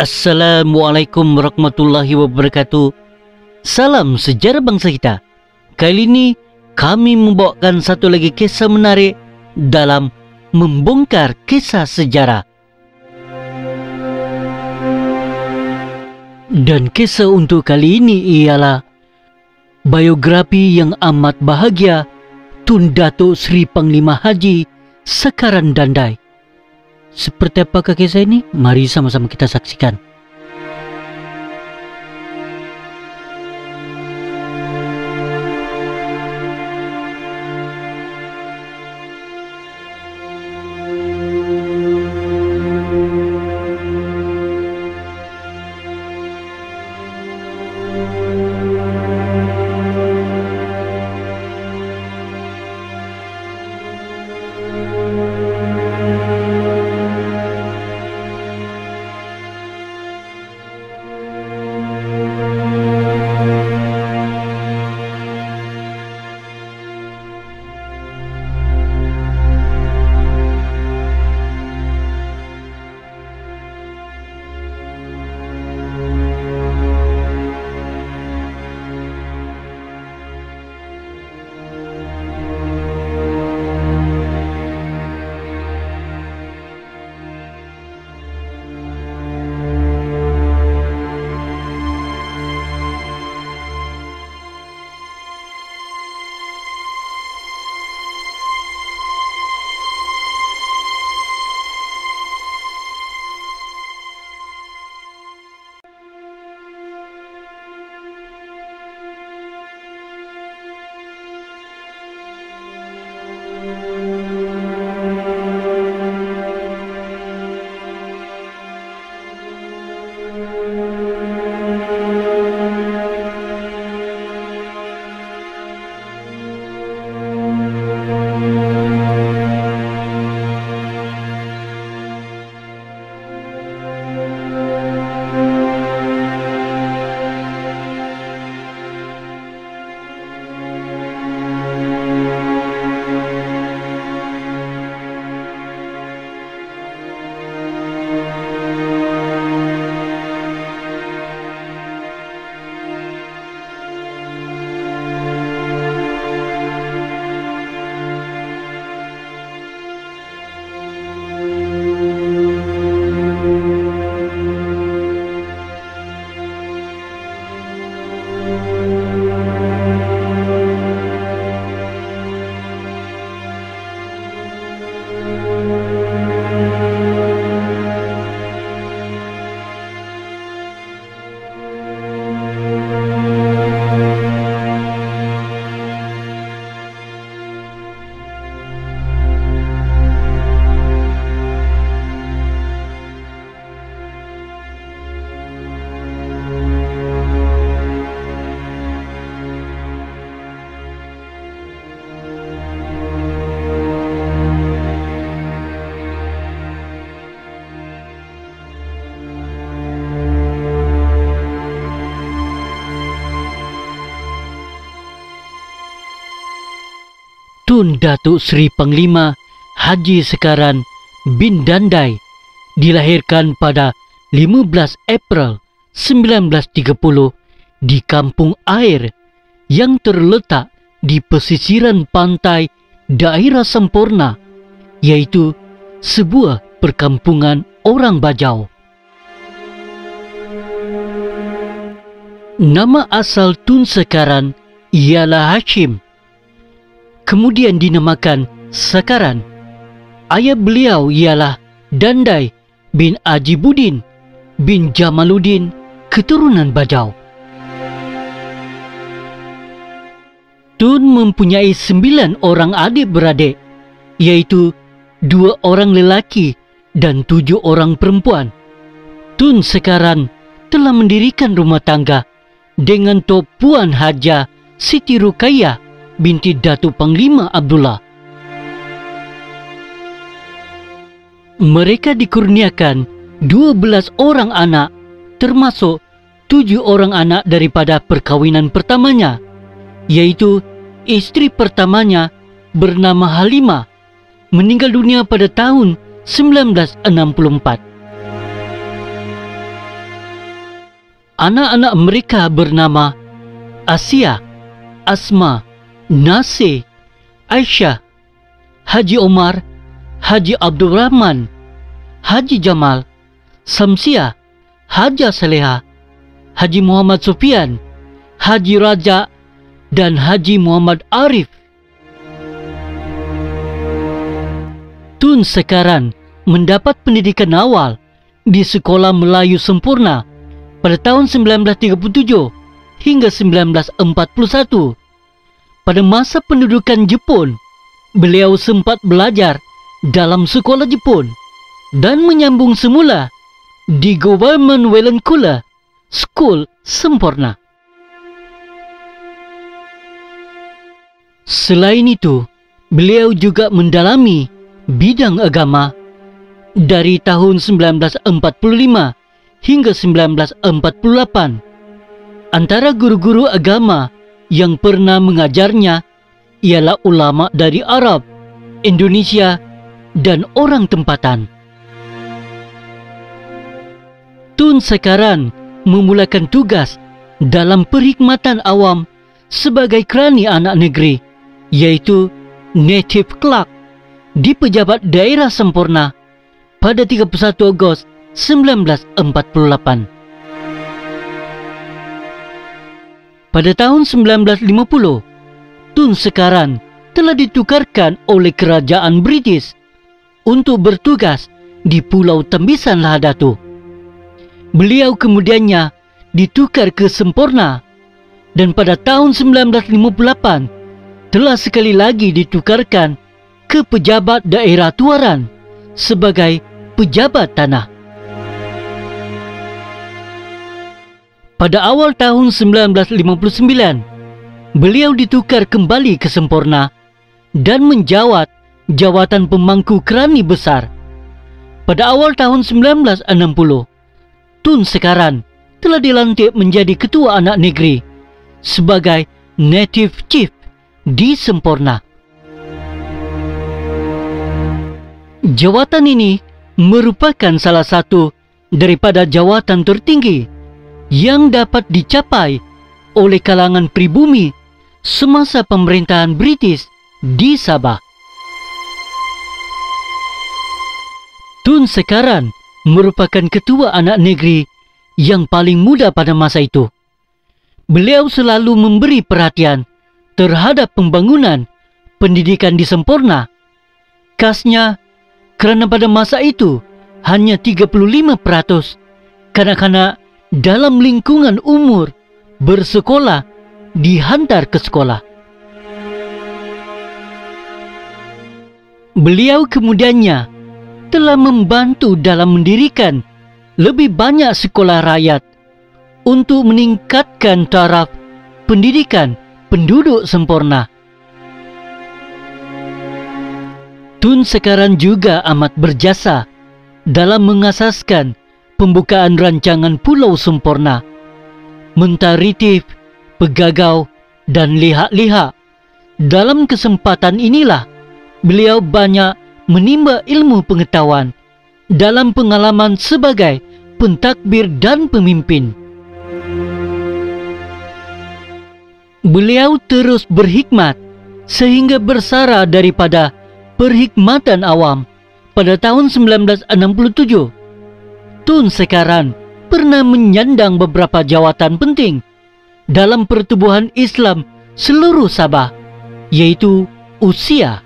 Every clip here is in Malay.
Assalamualaikum warahmatullahi wabarakatuh. Salam sejarah bangsa kita. Kali ini kami membawakan satu lagi kisah menarik dalam membongkar kisah sejarah. Dan kisah untuk kali ini ialah biografi yang amat bahagia Tun Datuk Seri Panglima Haji Sekaran Dandai. Seperti apakah kisah ini? Mari sama-sama kita saksikan. Tun Datuk Seri Panglima Haji Sekaran bin Dandai dilahirkan pada 15 April 1930 di Kampung Air yang terletak di pesisiran pantai daerah Semporna, yaitu sebuah perkampungan orang Bajau. Nama asal Tun Sekaran ialah Hashim, kemudian dinamakan Sekaran. Ayah beliau ialah Dandai bin Ajibudin bin Jamaluddin, keturunan Bajau. Tun mempunyai 9 orang adik-beradik, yaitu 2 orang lelaki dan 7 orang perempuan. Tun Sekaran telah mendirikan rumah tangga dengan Tok Puan Haja Siti Rukayah binti Datuk Panglima Abdullah. Mereka dikurniakan 12 orang anak, termasuk 7 orang anak daripada perkawinan pertamanya, yaitu isteri pertamanya bernama Halimah, meninggal dunia pada tahun 1964. Anak-anak mereka bernama Asia, Asma, Nasir, Aisyah, Haji Omar, Haji Abdurrahman, Haji Jamal, Samsiah, Haja Saleha, Haji Muhammad Sofian, Haji Raja, dan Haji Muhammad Arif. Tun Sekaran mendapat pendidikan awal di Sekolah Melayu Sempurna pada tahun 1937 hingga 1941. Pada masa pendudukan Jepun, beliau sempat belajar dalam sekolah Jepun dan menyambung semula di Government Wellenkula School Sempurna. Selain itu, beliau juga mendalami bidang agama dari tahun 1945 hingga 1948. Antara guru-guru agama yang pernah mengajarnya ialah ulama dari Arab, Indonesia, dan orang tempatan. Tun Sekaran memulakan tugas dalam perkhidmatan awam sebagai kerani anak negeri, yaitu Native Clerk di Pejabat Daerah Sempurna pada 31 Ogos 1948. Pada tahun 1950, Tun Sekaran telah ditukarkan oleh kerajaan British untuk bertugas di Pulau Tembisan Lahadatu. Beliau kemudiannya ditukar ke Semporna dan pada tahun 1958 telah sekali lagi ditukarkan ke Pejabat Daerah Tuaran sebagai pejabat tanah. Pada awal tahun 1959, beliau ditukar kembali ke Semporna dan menjawat jawatan pemangku kerani besar. Pada awal tahun 1960, Tun Sekaran telah dilantik menjadi Ketua Anak Negeri sebagai Native Chief di Semporna. Jawatan ini merupakan salah satu daripada jawatan tertinggi yang dapat dicapai oleh kalangan pribumi semasa pemerintahan British di Sabah. Tun Sekaran merupakan Ketua Anak Negeri yang paling muda pada masa itu. Beliau selalu memberi perhatian terhadap pembangunan pendidikan di Semporna. Khasnya kerana pada masa itu hanya 35% kanak-kanak dalam lingkungan umur bersekolah dihantar ke sekolah. Beliau kemudiannya telah membantu dalam mendirikan lebih banyak sekolah rakyat untuk meningkatkan taraf pendidikan penduduk Semporna. Tun Sekaran juga amat berjasa dalam mengasaskan pembukaan rancangan Pulau Semporna, Mentaritif, Pegagau, dan Lihak-Lihak. Dalam kesempatan inilah, beliau banyak menimba ilmu pengetahuan dalam pengalaman sebagai pentadbir dan pemimpin. Beliau terus berhikmat sehingga bersara daripada perkhidmatan awam. Pada tahun 1967, Tun Sekaran pernah menyandang beberapa jawatan penting dalam pertubuhan Islam seluruh Sabah, yaitu Usia.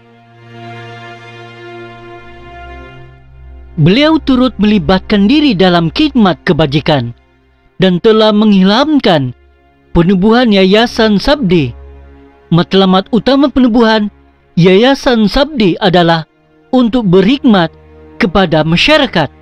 Beliau turut melibatkan diri dalam khidmat kebajikan dan telah mengilhamkan penubuhan Yayasan Sabdi. Matlamat utama penubuhan Yayasan Sabdi adalah untuk berkhidmat kepada masyarakat,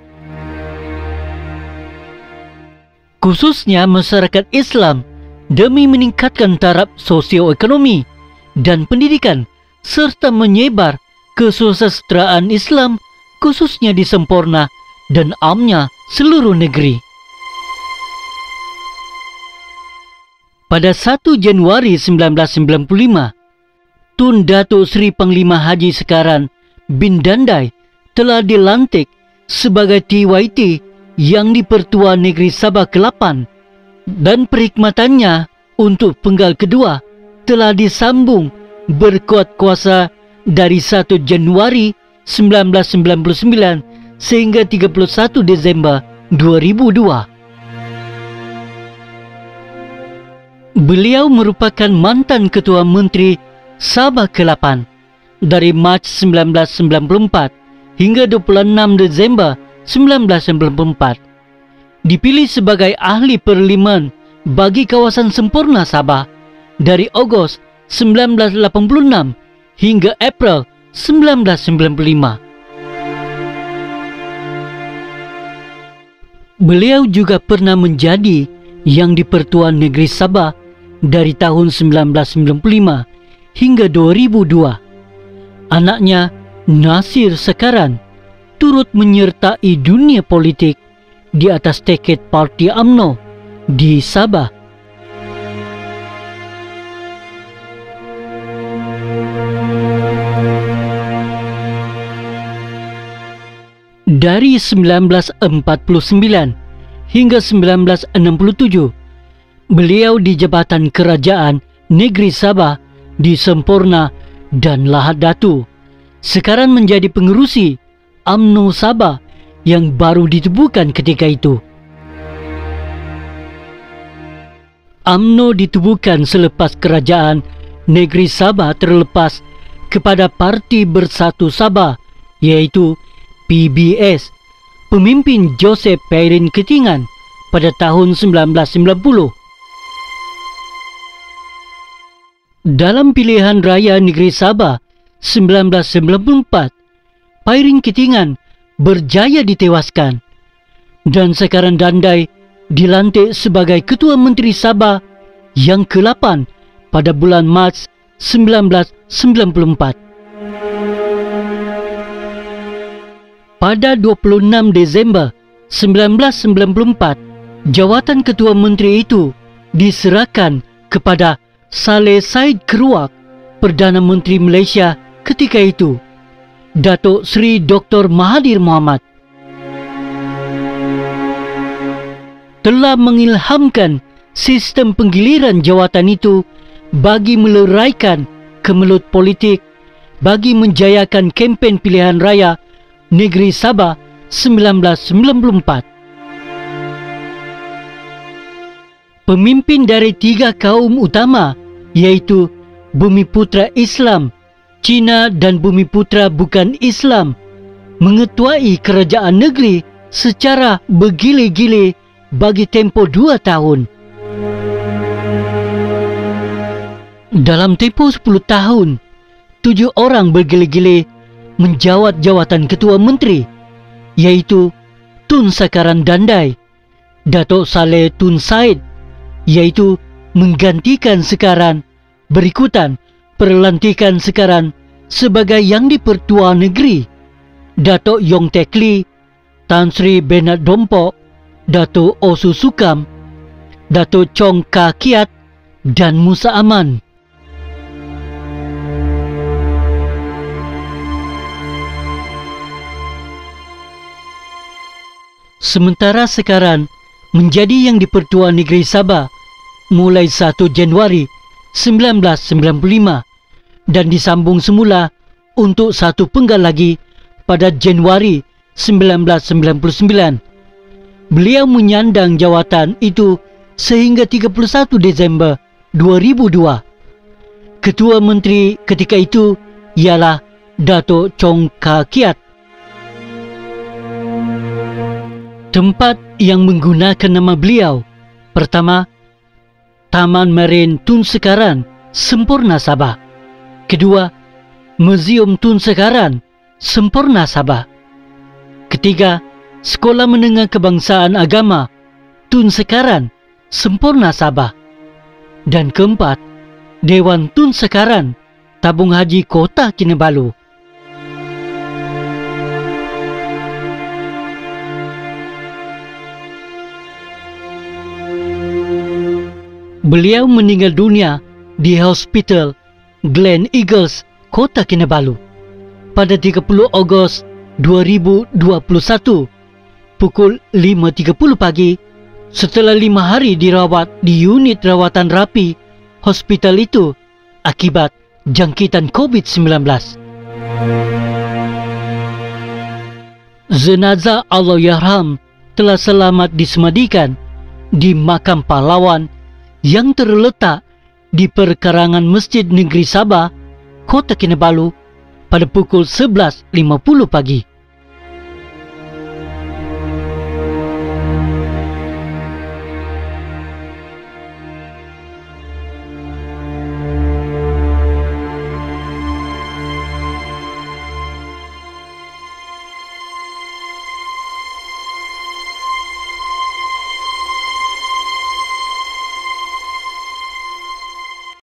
khususnya masyarakat Islam, demi meningkatkan taraf sosioekonomi dan pendidikan serta menyebar kesusastraan Islam khususnya di Semporna dan amnya seluruh negeri. Pada 1 Januari 1995, Tun Datuk Seri Panglima Haji Sekaran bin Dandai telah dilantik sebagai TYT yang di Pertua Negeri Sabah ke-8 dan perkhidmatannya untuk penggal kedua telah disambung berkuat kuasa dari 1 Januari 1999 sehingga 31 Desember 2002. Beliau merupakan mantan Ketua Menteri Sabah ke-8 dari Mac 1994 hingga 26 Desember 1994. Dipilih sebagai ahli parlimen bagi kawasan sempurna Sabah dari Ogos 1986 hingga April 1995. Beliau juga pernah menjadi Yang di-Pertuan Negeri Sabah dari tahun 1995 hingga 2002. Anaknya Nasir Sekaran turut menyertai dunia politik di atas tiket Parti UMNO di Sabah. Dari 1949 hingga 1967, beliau di Jabatan Kerajaan Negeri Sabah di Semporna dan Lahad Datu. Sekarang menjadi pengerusi UMNO Sabah yang baru ditubuhkan ketika itu. UMNO ditubuhkan selepas Kerajaan Negeri Sabah terlepas kepada Parti Bersatu Sabah, yaitu PBS, pemimpin Joseph Pairin Ketingan pada tahun 1990. Dalam pilihan raya Negeri Sabah 1994, Pairin Ketingan berjaya ditewaskan dan Sekaran Dandai dilantik sebagai Ketua Menteri Sabah yang ke-8 pada bulan Mac 1994. Pada 26 Desember 1994, jawatan Ketua Menteri itu diserahkan kepada Saleh Said Kerouak, Perdana Menteri Malaysia ketika itu, Datuk Seri Dr. Mahathir Mohamad. Telah mengilhamkan sistem penggiliran jawatan itu bagi meleraikan kemelut politik, bagi menjayakan kempen pilihan raya Negeri Sabah 1994. Pemimpin dari 3 kaum utama, yaitu Bumiputra Islam, Cina dan Bumiputra bukan Islam, mengetuai kerajaan negeri secara bergile-gile bagi tempoh 2 tahun. Dalam tempoh 10 tahun, 7 orang bergile-gile menjawat jawatan Ketua Menteri, yaitu Tun Sekaran Dandai, Datuk Saleh Tun Said, yaitu menggantikan Sekaran, berikutan perlantikan Sekaran sebagai Yang di-Pertua Negeri, Datuk Yong Tekli, Tan Sri Bernard Dompok, Datuk Osu Sukam, Datuk Chong Ka Kiat dan Musa Aman. Sementara Sekaran menjadi Yang di-Pertua Negeri Sabah mulai 1 Januari 1995 dan disambung semula untuk 1 penggal lagi pada Januari 1999. Beliau menyandang jawatan itu sehingga 31 Desember 2002. Ketua Menteri ketika itu ialah Datuk Chong Ka Kiat. Tempat yang menggunakan nama beliau: pertama, Taman Marin Tun Sekaran, Semporna Sabah. Kedua, Muzium Tun Sekaran, Semporna Sabah. Ketiga, Sekolah Menengah Kebangsaan Agama Tun Sekaran, Semporna Sabah. Dan keempat, Dewan Tun Sekaran, Tabung Haji Kota Kinabalu. Beliau meninggal dunia di Hospital Glen Eagles, Kota Kinabalu pada 30 Ogos 2021 pukul 5.30 pagi Setelah 5 hari dirawat di unit rawatan rapi hospital itu akibat jangkitan COVID-19. Jenazah Allahyarham telah selamat disemadikan di makam pahlawan yang terletak di perkarangan Masjid Negeri Sabah, Kota Kinabalu pada pukul 11.50 pagi.